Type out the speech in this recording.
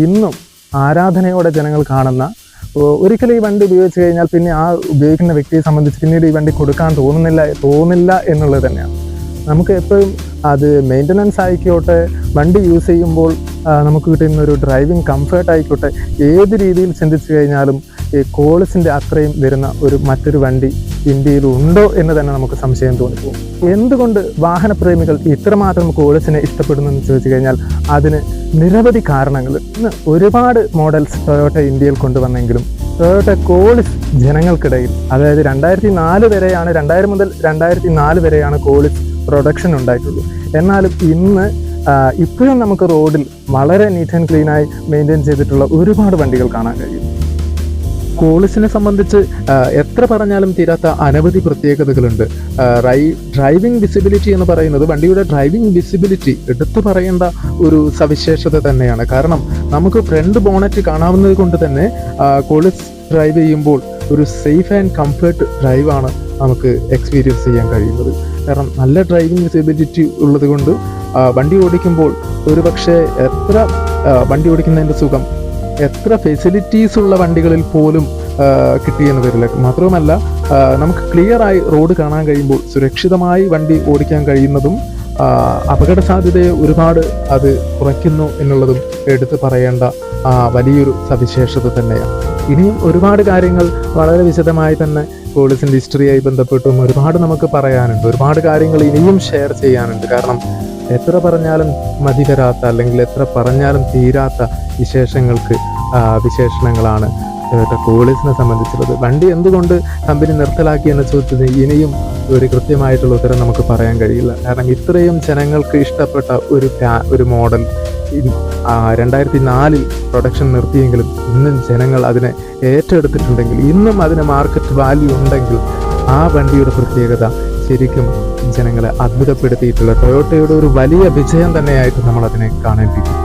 ഇന്നും ആരാധനയോടെ ജനങ്ങൾ കാണുന്ന, ഒരിക്കലും ഈ വണ്ടി ഉപയോഗിച്ച് കഴിഞ്ഞാൽ പിന്നെ ആ ഉപയോഗിക്കുന്ന വ്യക്തിയെ സംബന്ധിച്ച് പിന്നീട് ഈ വണ്ടി കൊടുക്കാൻ തോന്നില്ല എന്നുള്ളത് തന്നെയാണ്. നമുക്ക് എപ്പോഴും അത് മെയിൻ്റനൻസ് ആയിക്കോട്ടെ, വണ്ടി യൂസ് ചെയ്യുമ്പോൾ നമുക്ക് കിട്ടുന്ന ഒരു ഡ്രൈവിംഗ് കംഫർട്ട് ആയിക്കോട്ടെ, ഏത് രീതിയിൽ ചിന്തിച്ചു കഴിഞ്ഞാലും ഈ കോളിസിൻ്റെ അത്രയും വരുന്ന മറ്റൊരു വണ്ടി ഇന്ത്യയിൽ ഉണ്ടോ എന്ന് തന്നെ നമുക്ക് സംശയം തോന്നിപ്പോകും. എന്തുകൊണ്ട് വാഹനപ്രേമികൾ ഇത്രമാത്രം കോളിസിനെ ഇഷ്ടപ്പെടുന്നു എന്ന് ചോദിച്ചു കഴിഞ്ഞാൽ അതിന് നിരവധി കാരണങ്ങൾ. ഇന്ന് ഒരുപാട് മോഡൽസ് ടൊയോട്ട ഇന്ത്യയിൽ കൊണ്ടുവന്നെങ്കിലും ടൊയോട്ട കോളിസ് ജനങ്ങൾക്കിടയിൽ, അതായത് 2004 വരെയാണ്, 2000 മുതൽ 2004 വരെയാണ് കോളിസ് പ്രൊഡക്ഷൻ ഉണ്ടായിട്ടുള്ളൂ. എന്നാലും ഇന്ന് ഇപ്പോഴും നമുക്ക് റോഡിൽ വളരെ നീറ്റ് ആൻഡ് ക്ലീനായി മെയിൻറ്റെയിൻ ചെയ്തിട്ടുള്ള ഒരുപാട് വണ്ടികൾ കാണാൻ കഴിയും. കോളിസിനെ സംബന്ധിച്ച് എത്ര പറഞ്ഞാലും തീരാത്ത അനവധി പ്രത്യേകതകളുണ്ട്. ഡ്രൈവിംഗ് വിസിബിലിറ്റി എന്ന് പറയുന്നത്, വണ്ടിയുടെ ഡ്രൈവിംഗ് വിസിബിലിറ്റി എടുത്തു പറയേണ്ട ഒരു സവിശേഷത തന്നെയാണ്. കാരണം നമുക്ക് ഫ്രണ്ട് ബോണറ്റ് കാണാവുന്നത് കൊണ്ട് തന്നെ കോളിസ് ഡ്രൈവ് ചെയ്യുമ്പോൾ ഒരു സേഫ് ആൻഡ് കംഫർട്ട് ഡ്രൈവാണ് നമുക്ക് എക്സ്പീരിയൻസ് ചെയ്യാൻ കഴിയുന്നത്. കാരണം നല്ല ഡ്രൈവിംഗ് വിസിബിലിറ്റി ഉള്ളത് കൊണ്ട് വണ്ടി ഓടിക്കുമ്പോൾ ഒരുപക്ഷെ വണ്ടി ഓടിക്കുന്നതിൻ്റെ സുഖം എത്ര ഫെസിലിറ്റീസ് ഉള്ള വണ്ടികളിൽ പോലും കിട്ടിയെന്ന് വരില്ല. മാത്രവുമല്ല, നമുക്ക് ക്ലിയറായി റോഡ് കാണാൻ കഴിയുമ്പോൾ സുരക്ഷിതമായി വണ്ടി ഓടിക്കാൻ കഴിയുന്നതും അപകട സാധ്യതയെ ഒരുപാട് അത് കുറയ്ക്കുന്നു എന്നുള്ളതും എടുത്ത് പറയേണ്ട വലിയൊരു സവിശേഷത തന്നെയാണ്. ഇനിയും ഒരുപാട് കാര്യങ്ങൾ വളരെ വിശദമായി തന്നെ കോളിസിൻ്റെ ഹിസ്റ്ററിയായി ബന്ധപ്പെട്ടും ഒരുപാട് നമുക്ക് പറയാനുണ്ട്. ഒരുപാട് കാര്യങ്ങൾ ഇനിയും ഷെയർ ചെയ്യാനുണ്ട്. കാരണം എത്ര പറഞ്ഞാലും മതി വരാത്ത, അല്ലെങ്കിൽ എത്ര പറഞ്ഞാലും തീരാത്ത വിശേഷണങ്ങളാണ് കോളിസിനെ സംബന്ധിച്ചുള്ളത്. വണ്ടി എന്തുകൊണ്ട് കമ്പനി നിർത്തലാക്കി എന്ന ചോദ്യത്തിന് ഇനിയും ഒരു കൃത്യമായിട്ടുള്ള ഉത്തരം നമുക്ക് പറയാൻ കഴിയില്ല. കാരണം ഇത്രയും ജനങ്ങൾക്ക് ഇഷ്ടപ്പെട്ട ഒരു മോഡൽ 2004 പ്രൊഡക്ഷൻ നിർത്തിയെങ്കിലും ഇന്നും ജനങ്ങൾ അതിനെ ഏറ്റെടുത്തിട്ടുണ്ടെങ്കിൽ, ഇന്നും അതിന് മാർക്കറ്റ് വാല്യൂ ഉണ്ടെങ്കിൽ, ആ വണ്ടിയുടെ പ്രത്യേകത ശരിക്കും ജനങ്ങളെ അത്ഭുതപ്പെടുത്തിയിട്ടുള്ള ടൊയോട്ടയുടെ ഒരു വലിയ വിജയം തന്നെയായിട്ട് നമ്മൾ അതിനെ കാണേണ്ടിയിരിക്കുന്നു.